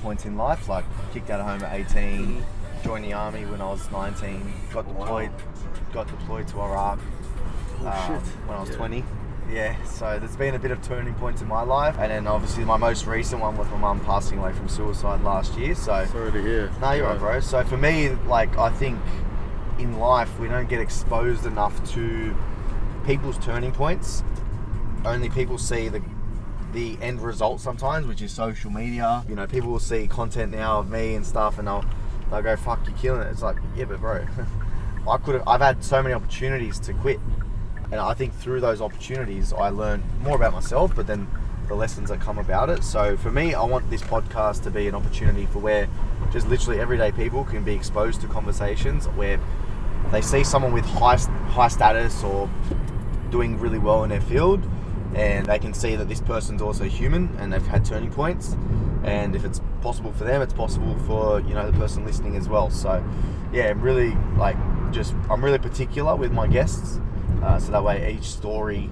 points in life, like kicked out of home at 18, joined the army when I was 19, got deployed to Iraq when I was 20. Yeah, so there's been a bit of turning points in my life, and then obviously my most recent one was my mum passing away from suicide last year. So sorry to hear. No, you're right, bro. So for me, like, I think in life we don't get exposed enough to people's turning points. Only people see the end result sometimes, which is social media. You know, people will see content now of me and stuff, and they'll go, "Fuck, you're killing it." It's like, yeah, but bro, I've had so many opportunities to quit. And I think through those opportunities, I learned more about myself, but then the lessons that come about it. So for me, I want this podcast to be an opportunity for where just literally everyday people can be exposed to conversations where they see someone with high status or doing really well in their field, and they can see that this person's also human and they've had turning points. And if it's possible for them, it's possible for, you know, the person listening as well. So yeah, I'm really particular with my guests. So that way each story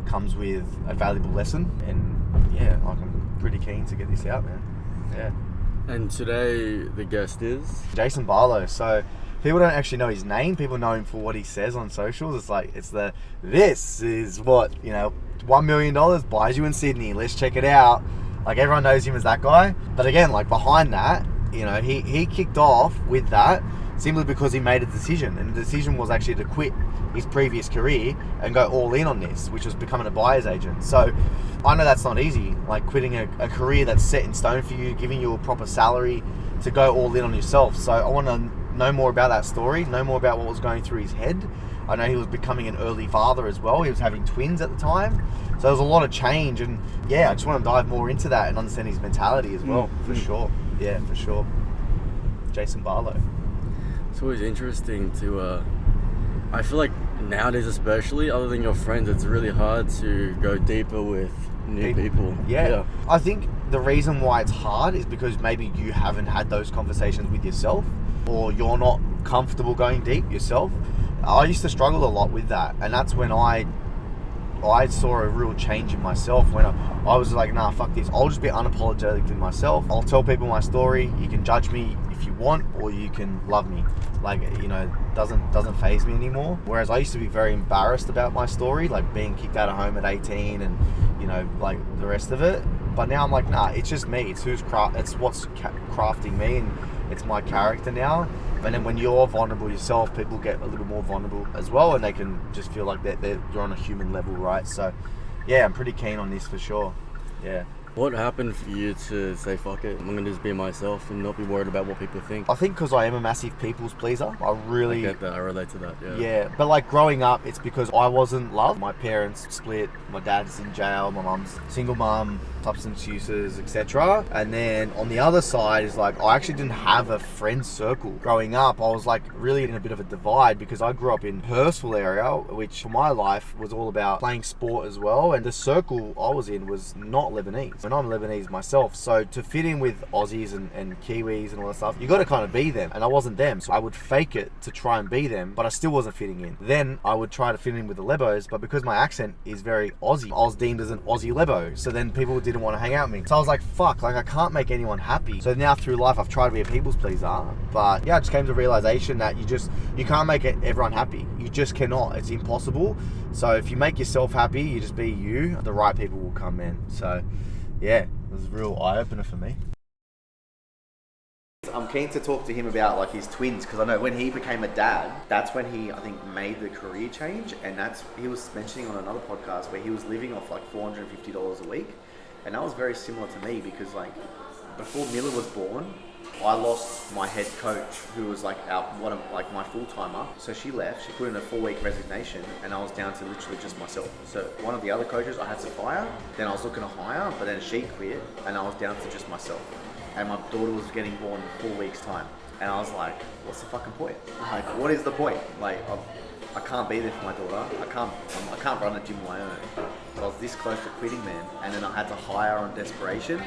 comes with a valuable lesson, and yeah, like, I'm pretty keen to get this out, man. Yeah. And today the guest is Jason Barlow. So people don't actually know his name. People know him for what he says on socials. It's like, this is what, you know, $1 million buys you in Sydney. Let's check it out. Like, everyone knows him as that guy. But again, like, behind that, you know, he kicked off with that simply because he made a decision, and the decision was actually to quit his previous career and go all in on this, which was becoming a buyer's agent. So I know that's not easy, like quitting a career that's set in stone for you, giving you a proper salary, to go all in on yourself. So I want to know more about that story, know more about what was going through his head. I know he was becoming an early father as well. He was having twins at the time. So there was a lot of change, and yeah, I just want to dive more into that and understand his mentality as well, for sure. Yeah, for sure. Jason Barlow. It's always interesting to, I feel like nowadays especially, other than your friends, it's really hard to go deeper with new people. Yeah. I think the reason why it's hard is because maybe you haven't had those conversations with yourself, or you're not comfortable going deep yourself. I used to struggle a lot with that, and that's when I saw a real change in myself, when I was like, nah, fuck this. I'll just be unapologetically myself. I'll tell people my story. You can judge me if you want, or you can love me. Like, you know, doesn't faze me anymore. Whereas I used to be very embarrassed about my story, like being kicked out of home at 18 and, you know, like the rest of it. But now I'm like, nah, it's just me. It's what's crafting me, and it's my character now. And then when you're vulnerable yourself, people get a little more vulnerable as well, and they can just feel like you're on a human level, right? So yeah, I'm pretty keen on this for sure. Yeah. What happened for you to say, fuck it, I'm going to just be myself and not be worried about what people think? I think because I am a massive people's pleaser. I get that. I relate to that, Yeah, but like growing up, it's because I wasn't loved. My parents split, my dad's in jail, my mum's single mum, substance uses, etc. And then on the other side is like, I actually didn't have a friend circle. Growing up, I was like really in a bit of a divide, because I grew up in Hurstville area, which for my life was all about playing sport as well. And the circle I was in was not Lebanese. And I'm Lebanese myself, so to fit in with Aussies and Kiwis and all that stuff, you got to kind of be them, and I wasn't them. So I would fake it to try and be them, but I still wasn't fitting in. Then I would try to fit in with the Lebos, but because my accent is very Aussie, I was deemed as an Aussie Lebo, so then people didn't want to hang out with me. So I was like, fuck, like I can't make anyone happy. So now through life I've tried to be a people's pleaser, but yeah, I just came to the realization that you can't make everyone happy. You just cannot. It's impossible. So if you make yourself happy, you just be you, the right people will come in. So yeah, it was a real eye-opener for me. I'm keen to talk to him about like his twins, because I know when he became a dad, that's when he, I think, made the career change, and he was mentioning on another podcast where he was living off like $450 a week, and that was very similar to me, because like before Miller was born, I lost my head coach, who was like my full-timer. So she left, she put in a 4-week resignation, and I was down to literally just myself. So one of the other coaches I had to fire, then I was looking to hire, but then she quit, and I was down to just myself. And my daughter was getting born in 4 weeks' time. And I was like, what's the fucking point? Like, what is the point? Like, I can't be there for my daughter. I can't run a gym on my own. So I was this close to quitting, man. And then I had to hire on desperation.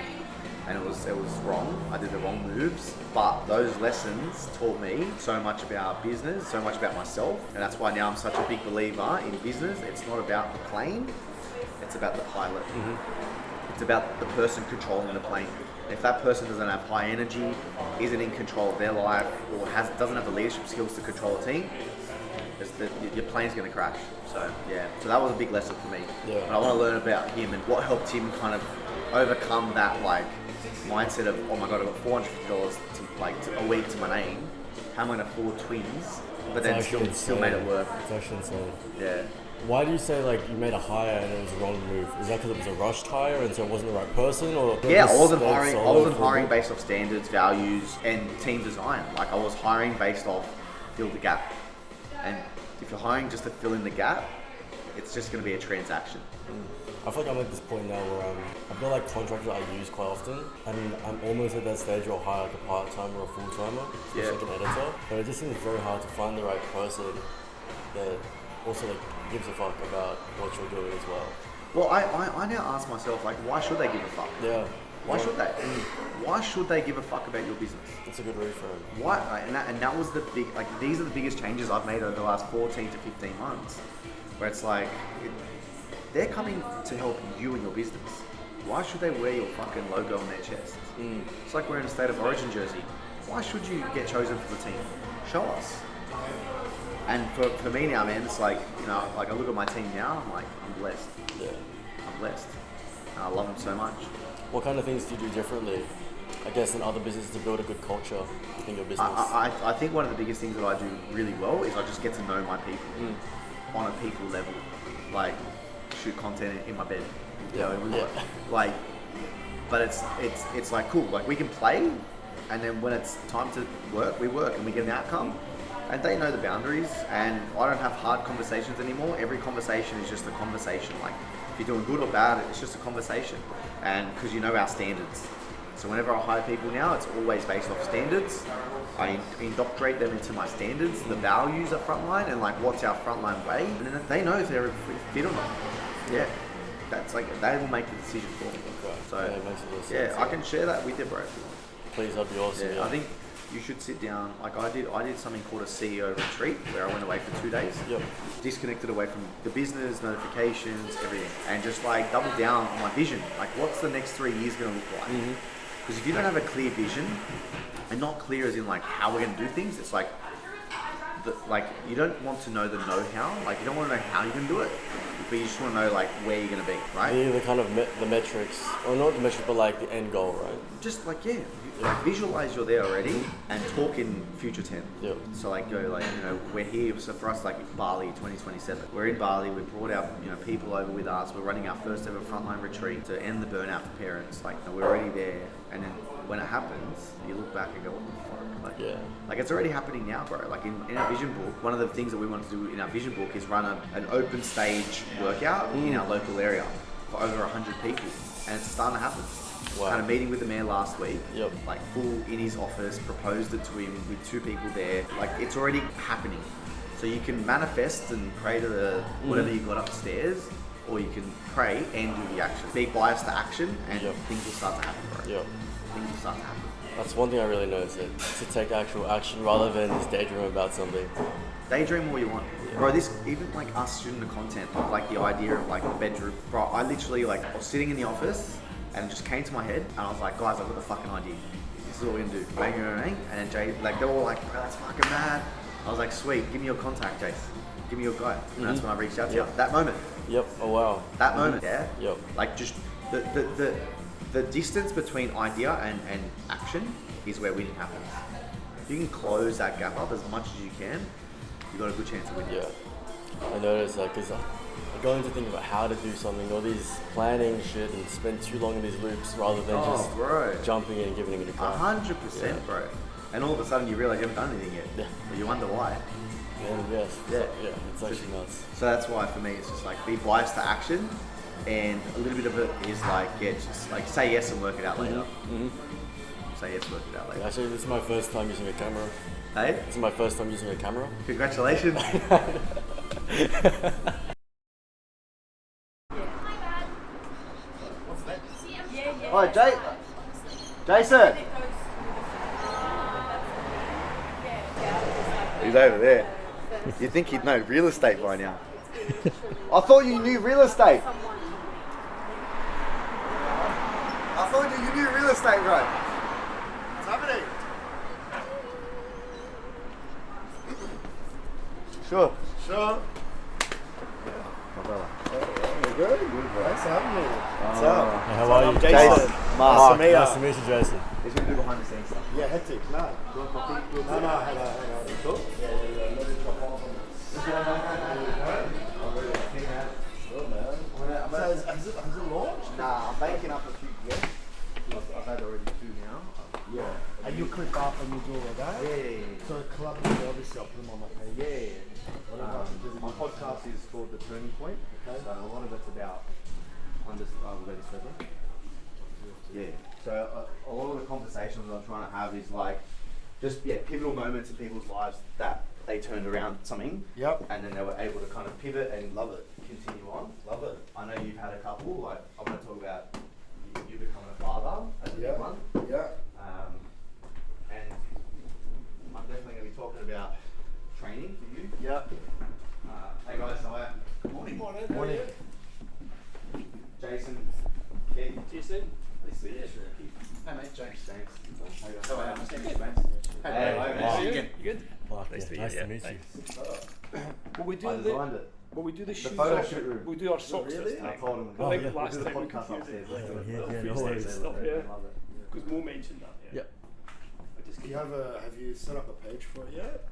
And it was wrong. I did the wrong moves, but those lessons taught me so much about business, so much about myself, and that's why now I'm such a big believer in business. It's not about the plane, it's about the pilot. Mm-hmm. It's about the person controlling the plane. If that person doesn't have high energy, isn't in control of their life, or doesn't have the leadership skills to control a team, your plane's going to crash. So yeah, so that was a big lesson for me. Yeah. And I want to learn about him and what helped him kind of overcome that like mindset of, oh my god, I've got $450 a week to my name. How am I going to afford twins? But then still made it work. It's actually insane. Yeah. Why do you say like you made a hire and it was the wrong move? Is that because it was a rushed hire and so it wasn't the right person, or? Yeah, I wasn't hiring based off standards, values, and team design. Like I was hiring based off fill the gap. And if you're hiring just to fill in the gap, it's just going to be a transaction. I feel like I'm at this point now where I've got like contractors I use quite often, and I'm almost at that stage where I'll hire like a part-timer or a full-timer, just like an editor. But it just seems very hard to find the right person that also like gives a fuck about what you're doing as well. Well, I now ask myself, like, why should they give a fuck? Yeah. Why should they? Why should they give a fuck about your business? It's a good reframe. Why? And that was the big, like, these are the biggest changes I've made over the last 14 to 15 months, where it's like, they're coming to help you and your business. Why should they wear your fucking logo on their chest? It's like wearing a State of Origin jersey. Why should you get chosen for the team? Show us. And for me now, man, it's like, you know, like I look at my team now, I'm like, I'm blessed. Yeah. I'm blessed. And I love them so much. What kind of things do you do differently, I guess, in other businesses to build a good culture in your business? I think one of the biggest things that I do really well is I just get to know my people on a people level. Like, shoot content in my bed. You know, like, but it's like cool. Like we can play, and then when it's time to work, we work and we get an outcome. And they know the boundaries, and I don't have hard conversations anymore. Every conversation is just a conversation. Like, if you're doing good or bad, it's just a conversation. And because you know our standards. So whenever I hire people now, it's always based off standards. I indoctrinate them into my standards, the values at Frontline, and like what's our Frontline way. And then they know if they're fit or not. Yeah. That's like, they will make the decision for me. Okay. So, yeah, it makes a lot of sense. I can share that with you, bro. Please, that'd be awesome. I think you should sit down. Like I did something called a CEO retreat where I went away for 2 days. Yep. Disconnected away from the business, notifications, everything, and just like double down on my vision. Like, what's the next 3 years going to look like? Because if you don't have a clear vision, and not clear as in like how we're going to do things, it's like, like you don't want to know the know-how. Like you don't want to know how you're going to do it, but you just want to know like where you're going to be, right? The kind of the metrics, or not the metrics, but like the end goal, right? Just like like visualize you're there already and talk in future tense. Yep. So like go like, you know, we're here. So for us, like Bali 2027, we're in Bali. We brought our, you know, people over with us. We're running our first ever Frontline retreat to end the burnout for parents. Like we're already there, and then when it happens, you look back and go, what the fuck? Like, like it's already happening now, bro. Like in our vision book, one of the things that we want to do in our vision book is run an open stage workout in our local area for over 100 people, and it's starting to happen. Wow. Had a meeting with the mayor last week, Yep. like full in his office, proposed it to him with 2 people there. Like it's already happening. So you can manifest and pray to the whatever you got upstairs, or you can pray and do the action. Be biased to action, and things will start to happen, bro. Yep. Things will start to happen. That's one thing I really noticed, to take actual action rather than just daydream about something. Daydream all you want. Bro, this, even like us shooting the content of like the idea of like the bedroom. Bro, I literally like, I was sitting in the office and it just came to my head and I was like, guys, I've got the fucking idea. This is what we're gonna do. Bang, bang, bang. And then Jay, like they're all like, bro, that's fucking mad. I was like, sweet, give me your contact, Jace. Give me your guy. And that's when I reached out to you. That moment. Yep. Oh wow. That moment, yeah. Yep. Like just the distance between idea and action is where winning happens. If you can close that gap up as much as you can, you've got a good chance of winning. Yeah. I noticed that because I go into thinking about how to do something, all these planning shit, and spend too long in these loops rather than just jumping in and giving it a go. 100%, bro. And all of a sudden you realize you haven't done anything yet. Yeah. But you wonder why. And yes. Yeah. Yeah. It's actually nuts. So that's why for me it's just like be biased to action, and a little bit of it is like, yeah, just like say yes and work it out later. Say yes, work it out later. Actually, this is my first time using a camera. Hey? This is my first time using a camera. Congratulations. Oh, Jason. He's over there. You'd think he'd know real estate by now. I thought you knew real estate. told you knew real estate, bro. What's happening? Sure. My brother. You're good? Thanks for having me. What's up? How are you? Jason. Mark. Nice to meet you, Jason. He's going to do behind the scenes stuff. Yeah, hectic. No. Do you want coffee? No, hang on. Cool? Yeah. Let me drop off on this. Sure, man. So has it launched? Nah, I'm baking up a few guests. I've had already 2 now. Yeah. And you click up and you do all that? Yeah. So club, obviously I'll put them on my page. Yeah. My podcast is called The Turning Point. Okay. So a lot of it's about Yeah. So a lot of the conversations I'm trying to have is like just pivotal moments in people's lives that they turned around something. Yep. And then they were able to kind of pivot and Love it. continue on. Love it. I know you've had a couple. Like I want to talk about you becoming a father as a Yeah. big one. Yeah. And I'm definitely going to be talking about training for you. Yeah. Hey guys, how are you? Good morning. Morning. Jason. Kate. Jason. Nice to meet you. Hey mate, James. Thanks. How are you? My name's James. Hey, Wow. You good? You good? Nice to meet you. Well, we I do the designed it. shoes photo off. shoot room. We do our socks Really? this I time. told him. I think yeah. last We'll do the time we podcast confused upstairs. it. Let's do it. Yeah, Little no freestyle worries. stuff, yeah. Love it. Because Mo mentioned that. Yeah. Yep. I just Do you have you set up a page for it yet?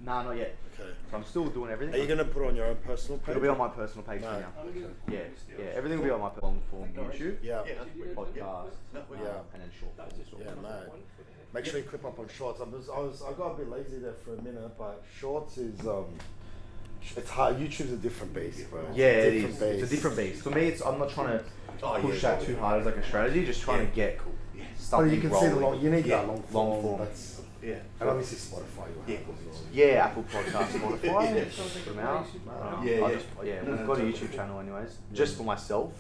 Nah, not yet. Okay. So I'm still doing everything. Are you going to put it on your own personal page? It'll be on my personal page No. for now. Yeah, everything will be on my long form YouTube, Yeah. podcast, Yeah. and then short form. Yeah, mate. Make sure you clip up on shorts. I got a bit lazy there for a minute, but shorts is it's hard. YouTube's a different beast, bro. It's Yeah, a it different is. beast. It's a different beast. For me, I'm not trying to push that too hard as like a strategy. Just trying to get But something you can rolling. see the long. You need that long form. Long form. That's, Yeah. and obviously Spotify. You have as well. Yeah, Apple Podcast, Spotify, put them out. Yeah. We've got a YouTube channel anyways, just for myself,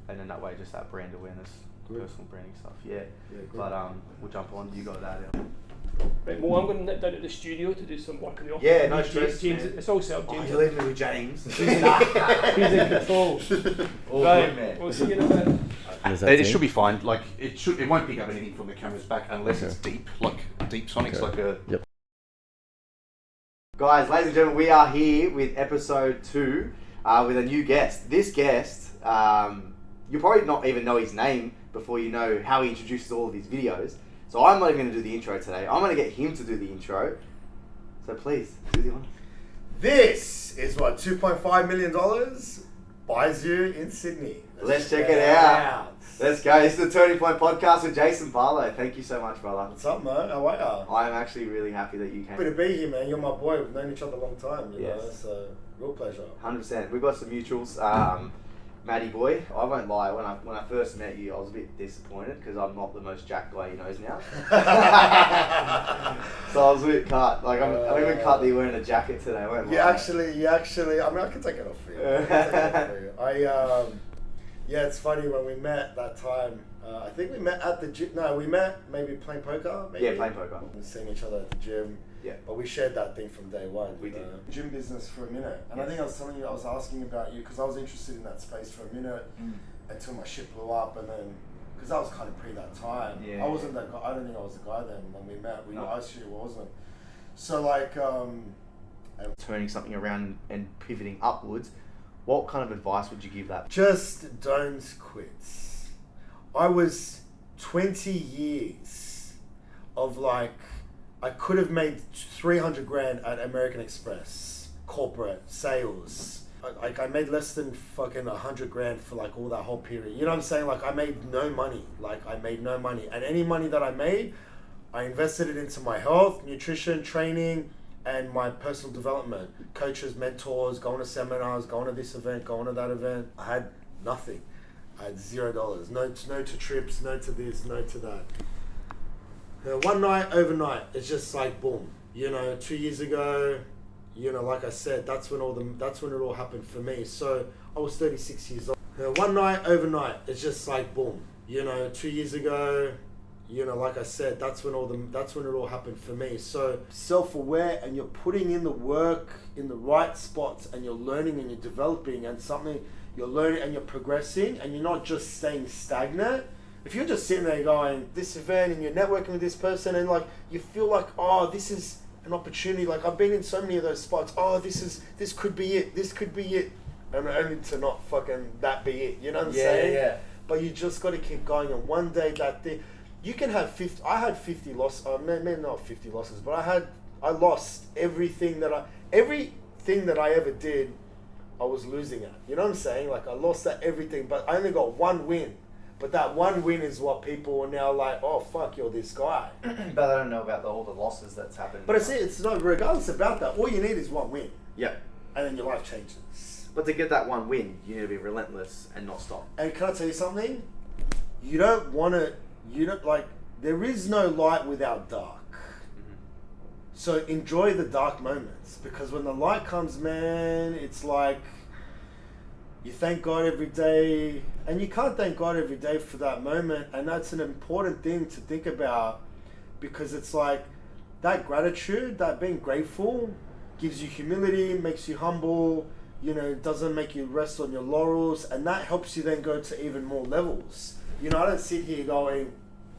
and then that way just that brand awareness, personal branding stuff. Yeah, but we'll jump on. You got that. Yeah. Right, well, I'm going to nip down to the studio to do some work in the office. Yeah, no James, stress, James, man. it's all set up. Oh, James. you're leaving me with James. He's in control. All Right, good, man. we'll see you in a bit. It should be fine. Like it won't pick up anything from the camera's back unless it's deep sonics, like a. Yep. Guys, ladies and gentlemen, we are here with episode 2 with a new guest. This guest, you'll probably not even know his name before you know how he introduces all of his videos. So I'm not even going to do the intro today. I'm going to get him to do the intro. So please, do the honor. This is what $2.5 million buys you in Sydney. Let's check it out. Let's go. This is the Turning Point Podcast with Jason Barlow. Thank you so much, brother. What's up, man? How are ya? I'm actually really happy that you Happy came. to be here, man. You're my boy. We've known each other a long time, you know, Yes. so real pleasure. 100%. We've got some mutuals. Matty boy, I won't lie. When I first met you, I was a bit disappointed because I'm not the most jacked guy he knows now. So I was a bit cut. Like I'm even cut that you're wearing a jacket today. I won't You lie. actually, I mean, I can take it off for you. Yeah, it's funny when we met that time. I think we met at the gym. No, we met maybe playing poker. Maybe. Yeah, playing poker. We've seen each other at the gym. Yeah. But we shared that thing from day one. We you did. know. Gym business for a minute. And I think I was telling you, I was asking about you because I was interested in that space for a minute until my shit blew up. And then, because I was kind of pre that time. Yeah. I wasn't that guy. I don't think I was the guy then when we met. No. I actually wasn't. So like, Turning something around and pivoting upwards. What kind of advice would you give that? just don't quit. I was 20 years of like, I could have made 300 grand at American Express, corporate, sales. I made less than fucking 100 grand for like all that whole period. You know what I'm saying? Like I made no money. And any money that I made, I invested it into my health, nutrition, training, and my personal development. Coaches, mentors, going to seminars, going to this event, going to that event. I had nothing. I had $0. No to trips, no to this, no to that. One night, overnight, it's just like boom. 2 years ago, like I said, that's when it all happened for me. So I was 36 years old. One night, overnight, it's just like boom. 2 years ago, like I said, that's when it all happened for me. So self-aware, and you're putting in the work in the right spots, and you're learning and you're developing, and something you're learning and you're progressing, and you're not just staying stagnant. If you're just sitting there going, this event, and you're networking with this person, and like you feel like, oh, this is an opportunity. Like I've been in so many of those spots. Oh, this could be it. This could be it. And only to not fucking that be it. You know what I'm saying? Yeah. But you just got to keep going. And one day that thing, you can have 50. I had 50 losses. Maybe not 50 losses, but I lost everything that I ever did. I was losing at. You know what I'm saying? Like I lost at everything, but I only got one win. But that one win is what people are now like, oh fuck, you're this guy. But I don't know about all the losses that's happened. But it's not regardless about that. All you need is one win, Yeah. and then your life changes. But to get that one win, you need to be relentless and not stop. And can I tell you something? You don't want to. You don't like. There is no light without dark. So enjoy the dark moments, because when the light comes, man, it's like you thank God every day, and you can't thank God every day for that moment, and that's an important thing to think about, because it's like that gratitude, that being grateful, gives you humility, makes you humble, you know, doesn't make you rest on your laurels, and that helps you then go to even more levels. You know, I don't sit here going,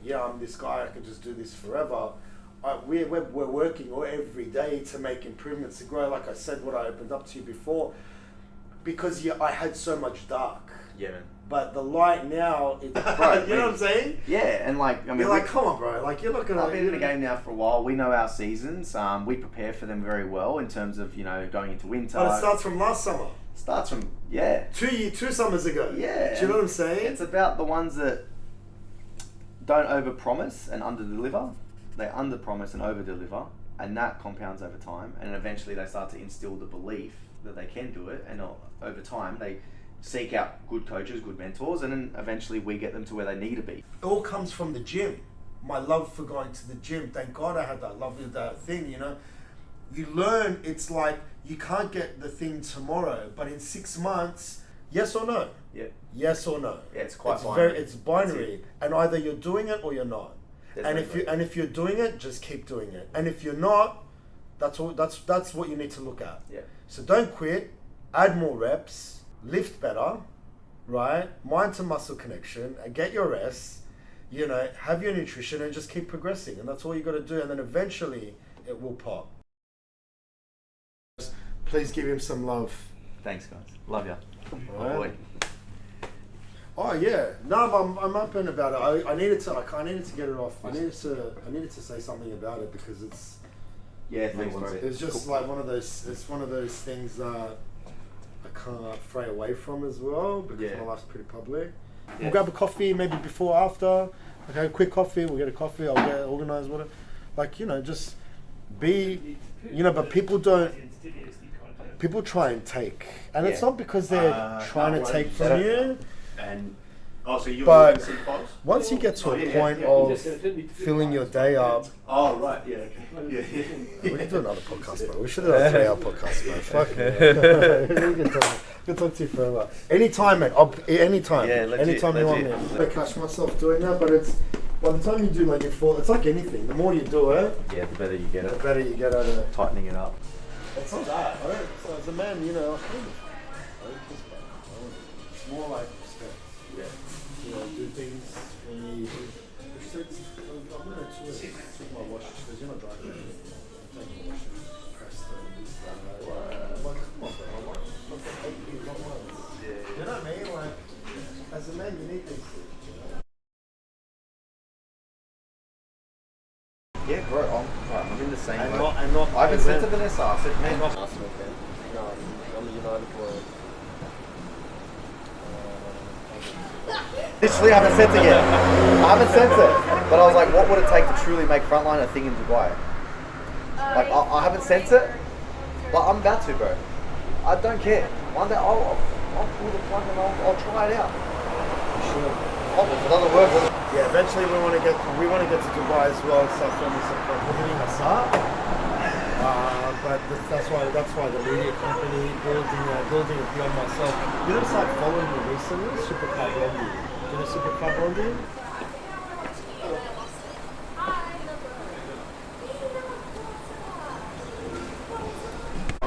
yeah, I'm this guy, I can just do this forever. We're working every day to make improvements, to grow. Like I said, what I opened up to you before, because I had so much dark. Yeah, man. But the light now, it's Right, you know what I'm saying? Yeah, and like, I mean, You're like, come on, bro. Like, you're not gonna. I've been in the game now for a while. We know our seasons. We prepare for them very well in terms of, you know, going into winter. But it starts from last summer. Starts from, yeah. 2 summers ago. Yeah. Do you know what I'm saying? It's about the ones that don't overpromise and underdeliver. They underpromise and overdeliver, and that compounds over time. And eventually, they start to instill the belief that they can do it. And over time, they seek out good coaches, good mentors, and then eventually we get them to where they need to be. It all comes from the gym. My love for going to the gym. Thank God I had that love with that thing, you know. You learn, it's like you can't get the thing tomorrow, but in 6 months, yes or no? Yeah. Yes or no? Yeah, it's quite it's binary. It's binary, and either you're doing it or you're not. There's no If you're doing it, just keep doing it. And if you're not, that's what you need to look at. Yeah. So don't quit. Add more reps. Lift better, right? Mind to muscle connection, and get your rest. You know, have your nutrition, and just keep progressing. And that's all you got to do. And then eventually, it will pop. Please give him some love. Thanks, guys. Love ya. Alright. Oh, boy. Oh yeah, no, but I'm open about it. I needed to get it off. I needed to say something about it, because it's Yeah, thanks, bro. it's just like one of those. It's one of those things that I can't fray away from as well, because my life's pretty public. Yeah. We'll grab a coffee, maybe before or after. Okay, quick coffee. We'll get a coffee. I'll get organized with it. Like, you know, just be, you know. But people don't. People try and take, and it's not because they're trying to take from you. And so you're But looking at some files? once you get to a point You of just said it didn't need to filling your day up. Oh, right, yeah, okay. Yeah. We can do another podcast, bro. We should do a 3-hour podcast, bro. Fuck it. We can talk to you forever. Anytime, mate. Anytime. Yeah, legit, anytime you want me. legit. I catch myself doing that, but it's by the time you do like it's like anything. The more you do it, Yeah, the better you get the it. better you get at it. Tightening it up. It's not that. I don't. So as a man, you know, it's more like respect. Yeah. You know, do things when you. I'm gonna take my watch because you're not driving. I'm taking my watch. Preston, this, that. I'm like, come on, bro. I'm like, fucking 8 years on once. Yeah. You know what I mean? Like, as a man, you need these things. You know? Yeah, bro. I'm in the same And boat. not. I haven't said to Vanessa. I said, man, No, I'm a United boy. literally, I haven't sent it yet. I haven't sent it. But I was like, what would it take to truly make Frontline a thing in Dubai? Like, I haven't sent it, but I'm about to, bro. I don't care. One day I'll pull the plug and I'll try it out. Sure. If it doesn't work, then Yeah, eventually we want to get to Dubai as well. So filming some content hitting us up. But that's why the media company building it beyond myself. You know, started following me recently, Supercar Blondie. Do you know Supercar Blondie?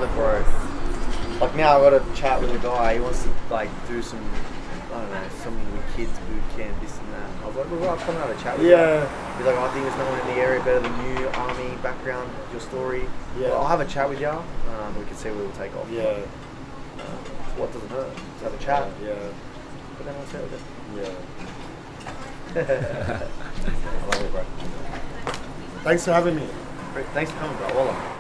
the growth. Like now I got to chat with a guy. He wants to like do some, I don't know, some kids boot camp, this and that. I was like, well, I'll come and have a chat with you. Yeah. He's like, I think there's no one in the area better than you, army, background, your story. Yeah. Well, I'll have a chat with you. We can see where we'll take off. Yeah. What doesn't hurt? Just have a chat. Yeah. But then I'll say with it. Yeah. I love it, bro. Thanks for having me. Thanks for coming, bro. Wallah.